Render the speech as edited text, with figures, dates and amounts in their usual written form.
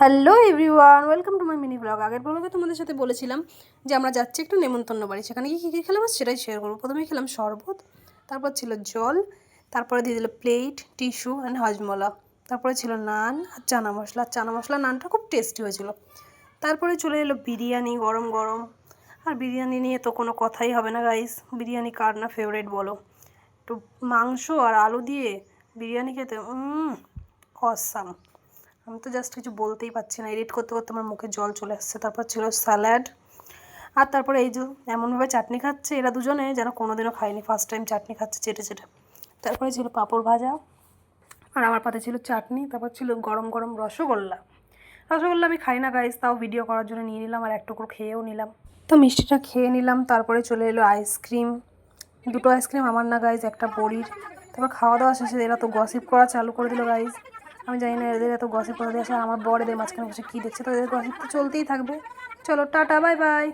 Hello everyone, welcome to my mini blog. আগের ব্লগে তোমাদের সাথে বলেছিলাম যে আমরা যাচ্ছি একটু নেমন্তন্ন বাড়ি। সেখানে কী কী খেলাম সেটাই শেয়ার করবো। প্রথমে খেলাম শরবত, তারপর ছিল জল, তারপরে দিয়ে দিল প্লেট, টিস্যু অ্যান্ড হজমলা, তারপরে ছিল নান আর চানা মশলা। চানা মশলা নানটা খুব টেস্টি হয়েছিল। তারপরে চলে এলো বিরিয়ানি গরম গরম। আর বিরিয়ানি নিয়ে তো কোনো কথাই হবে না গাইস, বিরিয়ানি কার না ফেভারিট বলো। একটু মাংস আর আলু দিয়ে বিরিয়ানি খেতে অসাম। আমি তো জাস্ট কিছু বলতেই পারছি না, এডিট করতে করতে আমার মুখে জল চলে আসছে। তারপর ছিল স্যালাড, আর তারপরে এই যে এমনভাবে চাটনি খাচ্ছে এরা দুজনে যেন কোনোদিনও খায়নি, ফার্স্ট টাইম চাটনি খাচ্ছে চেটে চেটে। তারপরে ছিল পাঁপড় ভাজা, আর আমার পাতে ছিল চাটনি। তারপর ছিল গরম গরম রসগোল্লা। রসগোল্লা আমি খাই না গাইস, তাও ভিডিও করার জন্য নিয়ে নিলাম, আর এক টুকরো খেয়েও নিলাম। তো মিষ্টিটা খেয়ে নিলাম। তারপরে চলে এলো আইসক্রিম, দুটো আইসক্রিম আমার না গাইজ, একটা বড়ির। তারপর খাওয়া দাওয়া শেষে এরা তো গসিপ করা চালু করে দিল গাইজ। আমি জানি না এদের এত গসিপ করে দিয়েছে, আমার বর এদের মাঝখানে বসে কী দেখছে, তো এদের গসিপ তো চলতেই থাকবে। চলো টাটা, বাই বাই।